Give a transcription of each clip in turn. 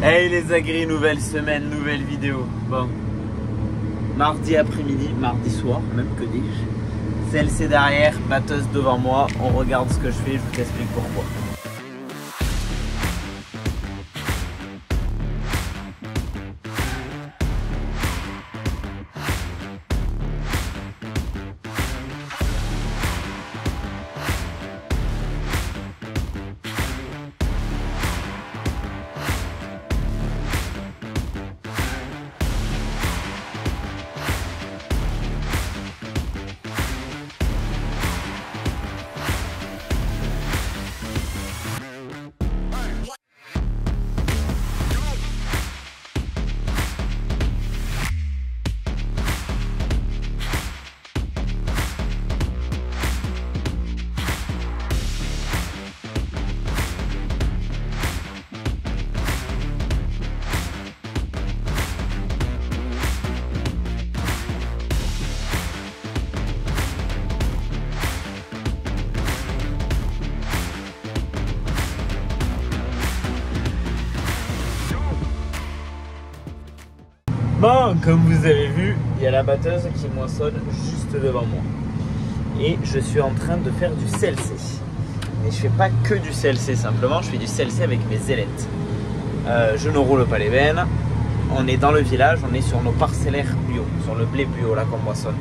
Hey les agris, nouvelle semaine, nouvelle vidéo. Bon, mardi après-midi, mardi soir, même que dis-je. CLC derrière, batteuse devant moi. On regarde ce que je fais, je vous explique pourquoi. Bon, comme vous avez vu, il y a la batteuse qui moissonne juste devant moi. Et je suis en train de faire du CLC. Mais je fais pas que du CLC simplement, je fais du CLC avec mes ailettes. Je ne roule pas les veines. On est dans le village, on est sur nos parcellaires bio, sur le blé bio là qu'on moissonne.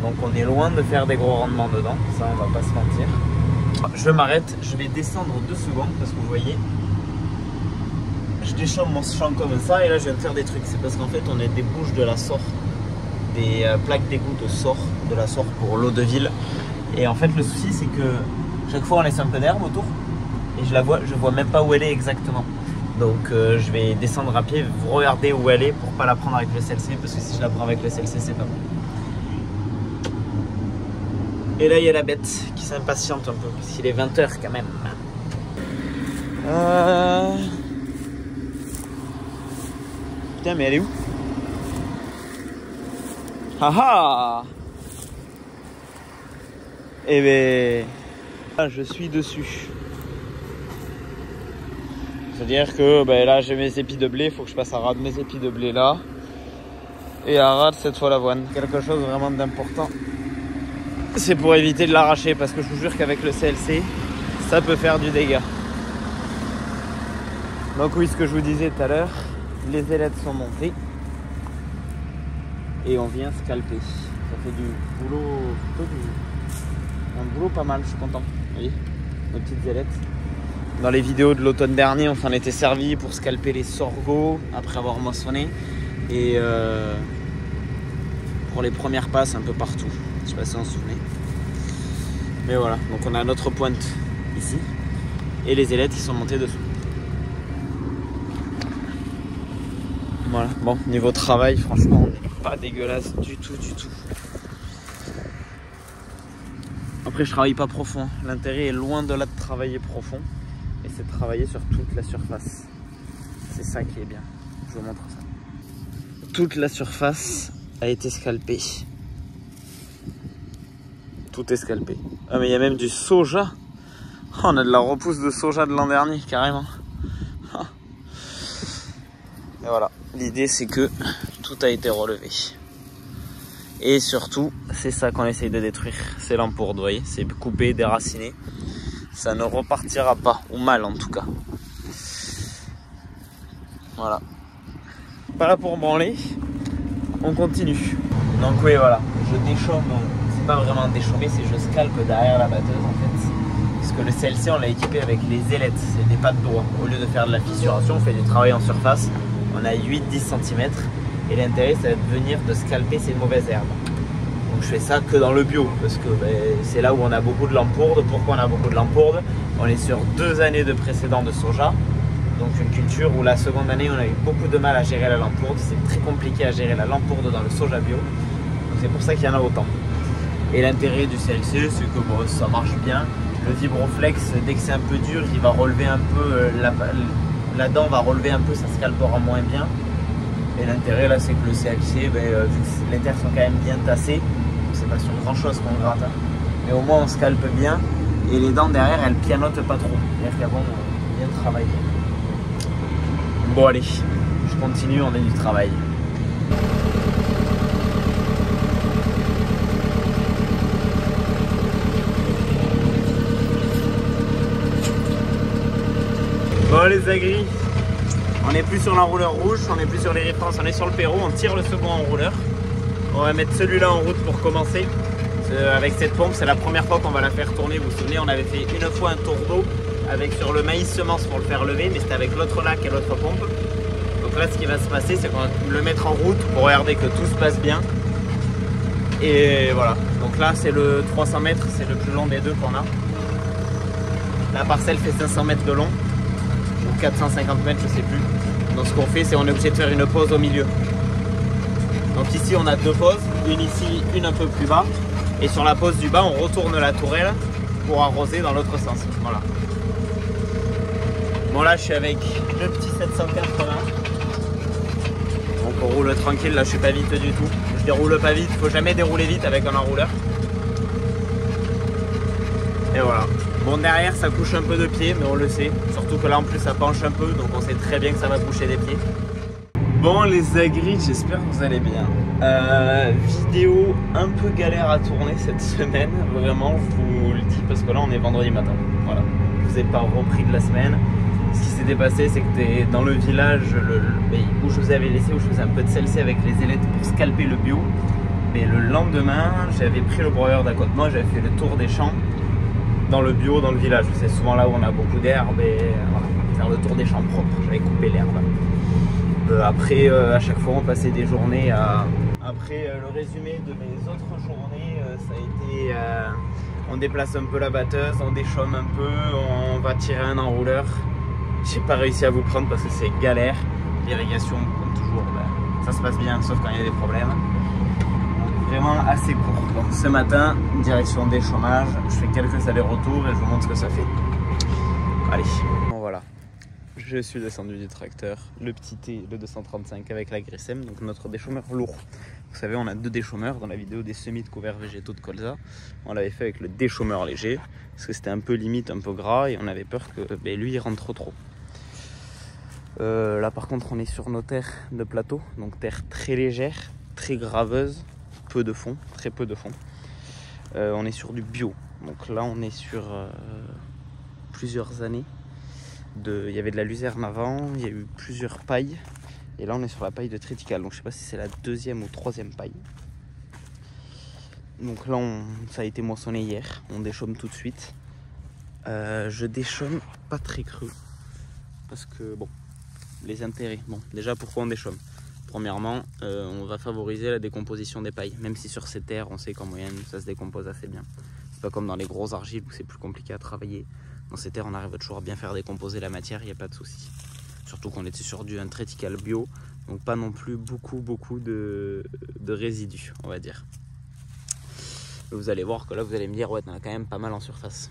Donc on est loin de faire des gros rendements dedans, ça on va pas se mentir. Je m'arrête, je vais descendre 2 secondes parce que vous voyez, je déchaume mon champ comme ça et là je viens de faire des trucs. C'est parce qu'en fait on a des bouches de la SOR, des plaques d'égout de SOR, de la SOR pour l'eau de ville. Et en fait le souci c'est que chaque fois on laisse un peu d'herbe autour et je vois même pas où elle est exactement. Donc je vais descendre à pied, vous regardez où elle est pour pas la prendre avec le CLC, parce que si je la prends avec le CLC c'est pas bon. Et là il y a la bête qui s'impatiente un peu parce qu'il est 20 h quand même. Putain mais elle est où? Haha. Eh ben là, je suis dessus. C'est-à-dire que ben, là j'ai mes épis de blé, il faut que je passe à rade mes épis de blé là. Et à rade cette fois l'avoine. Quelque chose vraiment d'important, c'est pour éviter de l'arracher, parce que je vous jure qu'avec le CLC, ça peut faire du dégât. Donc oui, ce que je vous disais tout à l'heure, les ailettes sont montées. Et on vient scalper. Ça fait du boulot, un boulot pas mal, je suis content. Vous voyez, nos petites ailettes. Dans les vidéos de l'automne dernier, on s'en était servi pour scalper les sorgho après avoir moissonné. Et pour les premières passes un peu partout. Je sais pas si vous vous souvenez. Mais voilà, donc on a notre pointe ici. Et les ailettes qui sont montées dessous. Voilà, bon, niveau travail, franchement, on n'est pas dégueulasse du tout, du tout. Après, je travaille pas profond. L'intérêt est loin de là de travailler profond. Et c'est de travailler sur toute la surface. C'est ça qui est bien. Je vous montre ça. Toute la surface a été scalpée. Tout est scalpé. Ah mais il y a même du soja. Oh, on a de la repousse de soja de l'an dernier, carrément. Et voilà. L'idée c'est que tout a été relevé. Et surtout, c'est ça qu'on essaye de détruire. C'est l'empourde, vous voyez. C'est coupé, déraciné. Ça ne repartira pas, ou mal en tout cas. Voilà. Pas là pour branler, on continue. Donc oui voilà, je déchaume, c'est pas vraiment déchaumer, c'est je scalpe derrière la batteuse en fait. Parce que le CLC on l'a équipé avec les ailettes, c'est des pattes droits. Au lieu de faire de la fissuration, on fait du travail en surface. On a 8-10 cm et l'intérêt ça va être de venir de scalper ces mauvaises herbes. Donc je fais ça que dans le bio parce que ben, c'est là où on a beaucoup de lampourde. Pourquoi on a beaucoup de lampourde? On est sur 2 années de précédent de soja. Donc une culture où la seconde année on a eu beaucoup de mal à gérer la lampourde. C'est très compliqué à gérer la lampourde dans le soja bio. Donc c'est pour ça qu'il y en a autant. Et l'intérêt du CLC c'est que bon, ça marche bien. Le vibroflex, dès que c'est un peu dur, il va relever un peu la dent va relever un peu, ça scalpera moins bien. Et l'intérêt là c'est que le CLC, ben, vu que les terres sont quand même bien tassées, c'est pas sur grand chose qu'on gratte, hein. Mais au moins on scalpe bien et les dents derrière elles pianotent pas trop, c'est-à-dire qu'elles vont bien travailler. Bon allez, je continue, on a du travail. Bon les agris, on n'est plus sur l'enrouleur rouge, on n'est plus sur les références, on est sur le Perro, on tire le second enrouleur. On va mettre celui-là en route pour commencer. Avec cette pompe, c'est la première fois qu'on va la faire tourner. Vous vous souvenez, on avait fait une fois un tour d'eau avec sur le maïs semence pour le faire lever, mais c'était avec l'autre lac et l'autre pompe. Donc là, ce qui va se passer, c'est qu'on va le mettre en route pour regarder que tout se passe bien. Et voilà. Donc là, c'est le 300 mètres, c'est le plus long des deux qu'on a. La parcelle fait 500 mètres de long, ou 450 mètres, je sais plus. Donc ce qu'on fait, c'est qu'on est obligé de faire une pause au milieu. Donc ici, on a deux pauses, une ici, une un peu plus bas. Et sur la pause du bas, on retourne la tourelle pour arroser dans l'autre sens. Voilà. Bon là, je suis avec le petit 780. Donc on roule tranquille, là je suis pas vite du tout. Je déroule pas vite, faut jamais dérouler vite avec un enrouleur. Et voilà. Bon derrière ça couche un peu de pied, mais on le sait. Surtout que là en plus ça penche un peu, donc on sait très bien que ça va coucher des pieds. Bon les agris, j'espère que vous allez bien. Vidéo un peu galère à tourner cette semaine, vraiment je vous le dis parce que là on est vendredi matin. Voilà. Je vous ai pas repris de la semaine. Ce qui s'était passé, c'est que dans le village où je vous avais laissé, où je faisais un peu de CLC avec les ailettes pour scalper le bio. Mais le lendemain, j'avais pris le broyeur d'à côté de moi, j'avais fait le tour des champs dans le bio, dans le village. C'est souvent là où on a beaucoup d'herbe et voilà, faire le tour des champs propres. J'avais coupé l'herbe. Après, à chaque fois, on passait des journées à... Après, le résumé de mes autres journées, ça a été... on déplace un peu la batteuse, on déchaume un peu, on va tirer un enrouleur. J'ai pas réussi à vous prendre parce que c'est galère. L'irrigation, comme toujours, ça se passe bien, sauf quand il y a des problèmes. Donc, vraiment assez court. Donc ce matin, direction des chômages, je fais quelques allers-retours et je vous montre ce que ça fait. Allez. Bon voilà, je suis descendu du tracteur, le petit T, le 235 avec la Grissem, donc notre déchaumeur lourd. Vous savez, on a deux déchaumeurs dans la vidéo des semis de couverts végétaux de colza. On l'avait fait avec le déchaumeur léger parce que c'était un peu limite, un peu gras et on avait peur que lui il rentre trop. Là par contre on est sur nos terres de plateau, donc terre très légère, très graveuse, peu de fond, très peu de fond. On est sur du bio, donc là on est sur plusieurs années. Il y avait de la luzerne avant, il y a eu plusieurs pailles, et là on est sur la paille de triticale, donc je sais pas si c'est la deuxième ou troisième paille. Donc là ça a été moissonné hier, on déchaume tout de suite. Je déchaume pas très creux, parce que bon, les intérêts. Bon, déjà pourquoi on déchaume? Premièrement, on va favoriser la décomposition des pailles, même si sur ces terres, on sait qu'en moyenne, ça se décompose assez bien. C'est pas comme dans les grosses argiles où c'est plus compliqué à travailler. Dans ces terres, on arrive toujours à bien faire décomposer la matière, il n'y a pas de souci. Surtout qu'on était sur un triticale bio, donc pas non plus beaucoup de résidus, on va dire. Vous allez voir que là, vous allez me dire, ouais, on a quand même pas mal en surface.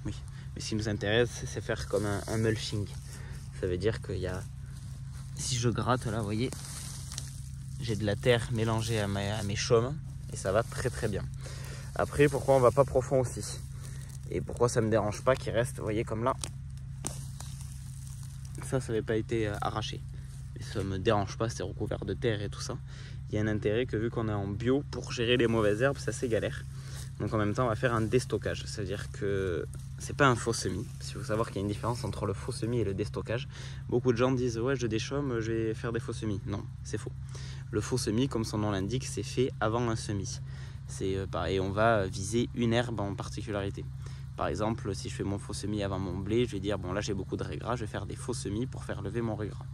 Oui, mais ce qui nous intéresse, c'est faire comme un mulching. Ça veut dire qu'il y a... Si je gratte là, vous voyez, j'ai de la terre mélangée à mes chaumes et ça va très très bien. Après, pourquoi on va pas profond aussi? Et pourquoi ça me dérange pas qu'il reste, vous voyez, comme là. Ça n'avait pas été arraché. Et ça me dérange pas, c'est recouvert de terre et tout ça. Il y a un intérêt que vu qu'on est en bio, pour gérer les mauvaises herbes, c'est assez galère. Donc en même temps, on va faire un déstockage. C'est-à-dire que c'est pas un faux semis. Il faut savoir qu'il y a une différence entre le faux semis et le déstockage. Beaucoup de gens disent ouais, je déchaume, je vais faire des faux semis. Non, c'est faux. Le faux semis, comme son nom l'indique, c'est fait avant un semis. C'est pareil, on va viser une herbe en particularité. Par exemple, si je fais mon faux semis avant mon blé, je vais dire bon là j'ai beaucoup de raies gras, je vais faire des faux semis pour faire lever mon raie gras.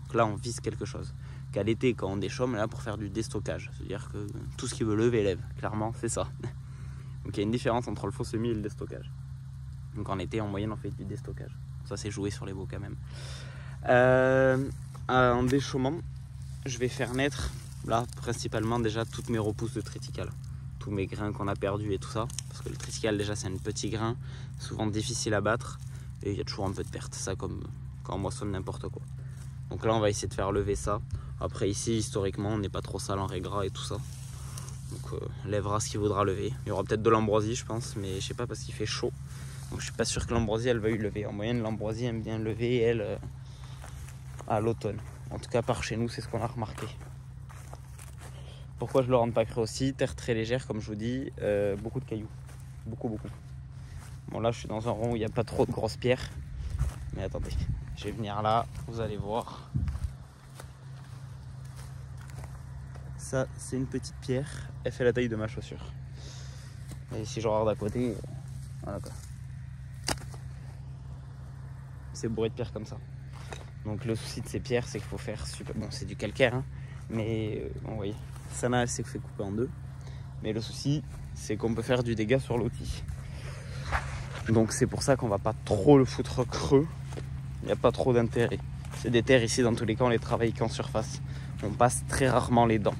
Donc là on vise quelque chose. Qu'à l'été quand on déchaume, là pour faire du déstockage. C'est-à-dire que tout ce qui veut lever lève. Clairement, c'est ça. Donc il y a une différence entre le faux semis et le déstockage. Donc en été, en moyenne, on fait du déstockage. Ça, c'est joué sur les veaux quand même. En déchaumant, je vais faire naître, là, principalement déjà toutes mes repousses de triticale. Tous mes grains qu'on a perdus et tout ça. Parce que le triticale, déjà, c'est un petit grain, souvent difficile à battre. Et il y a toujours un peu de perte. Ça, comme quand on moissonne n'importe quoi. Donc là, on va essayer de faire lever ça. Après, ici, historiquement, on n'est pas trop sale en raie gras et tout ça. Donc lèvera ce qu'il voudra lever. Il y aura peut-être de l'ambroisie je pense, mais je sais pas parce qu'il fait chaud. Donc je suis pas sûr que l'ambroisie elle veuille lever. En moyenne l'ambroisie aime bien lever et elle à l'automne. En tout cas par chez nous, c'est ce qu'on a remarqué. Pourquoi je le rends pas creux aussi? Terre très légère, comme je vous dis, beaucoup de cailloux. Beaucoup. Bon là je suis dans un rond où il n'y a pas trop de grosses pierres. Mais attendez, je vais venir là, vous allez voir. Ça c'est une petite pierre, elle fait la taille de ma chaussure. Et si je regarde à côté, voilà quoi. C'est bourré de pierres comme ça. Donc le souci de ces pierres, c'est qu'il faut faire super... Bon, c'est du calcaire, hein, mais bon, vous voyez, ça n'a assez fait couper en deux. Mais le souci, c'est qu'on peut faire du dégât sur l'outil. Donc c'est pour ça qu'on va pas trop le foutre creux. Il n'y a pas trop d'intérêt. C'est des terres ici, dans tous les cas, on les travaille qu'en surface. On passe très rarement les dents.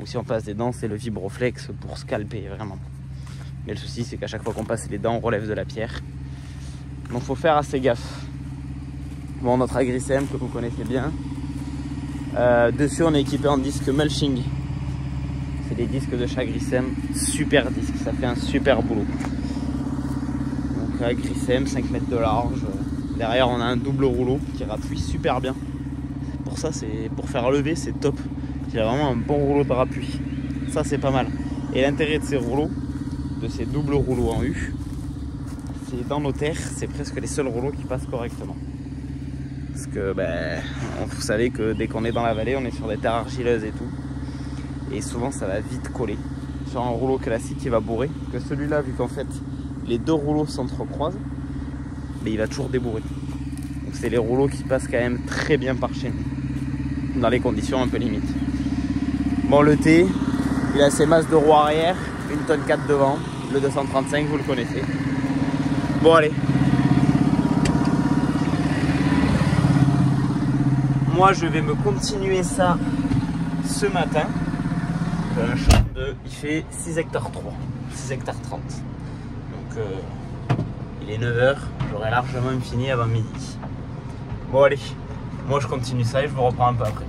Ou si on passe des dents, c'est le vibroflex pour scalper, vraiment. Mais le souci, c'est qu'à chaque fois qu'on passe les dents, on relève de la pierre. Donc faut faire assez gaffe. Bon, notre Agricem que vous connaissez bien. Dessus, on est équipé en disque mulching. C'est des disques de chez Agricem. Super disque, ça fait un super boulot. Donc Agricem, 5 mètres de large. Derrière, on a un double rouleau qui rappuie super bien. Pour ça, c'est pour faire lever, c'est top. Il y a vraiment un bon rouleau de rappui. Ça, c'est pas mal. Et l'intérêt de ces rouleaux, de ces doubles rouleaux en U, c'est dans nos terres, c'est presque les seuls rouleaux qui passent correctement. Parce que vous savez que dès qu'on est dans la vallée, on est sur des terres argileuses et tout. Et souvent, ça va vite coller. Sur un rouleau classique, il va bourrer. Que celui-là, vu qu'en fait, les deux rouleaux s'entrecroisent, mais il va toujours débourrer. Donc c'est les rouleaux qui passent quand même très bien par chez nous, dans les conditions un peu limites. Bon, le T, il a ses masses de roues arrière, 1 tonne 4 devant, le 235, vous le connaissez. Bon, allez. Moi, je vais me continuer ça ce matin. Un champ il fait 6 hectares 3, 6 hectares 30. Donc, il est 9 h, j'aurai largement fini avant midi. Bon, allez. Moi, je continue ça et je vous reprends un peu après.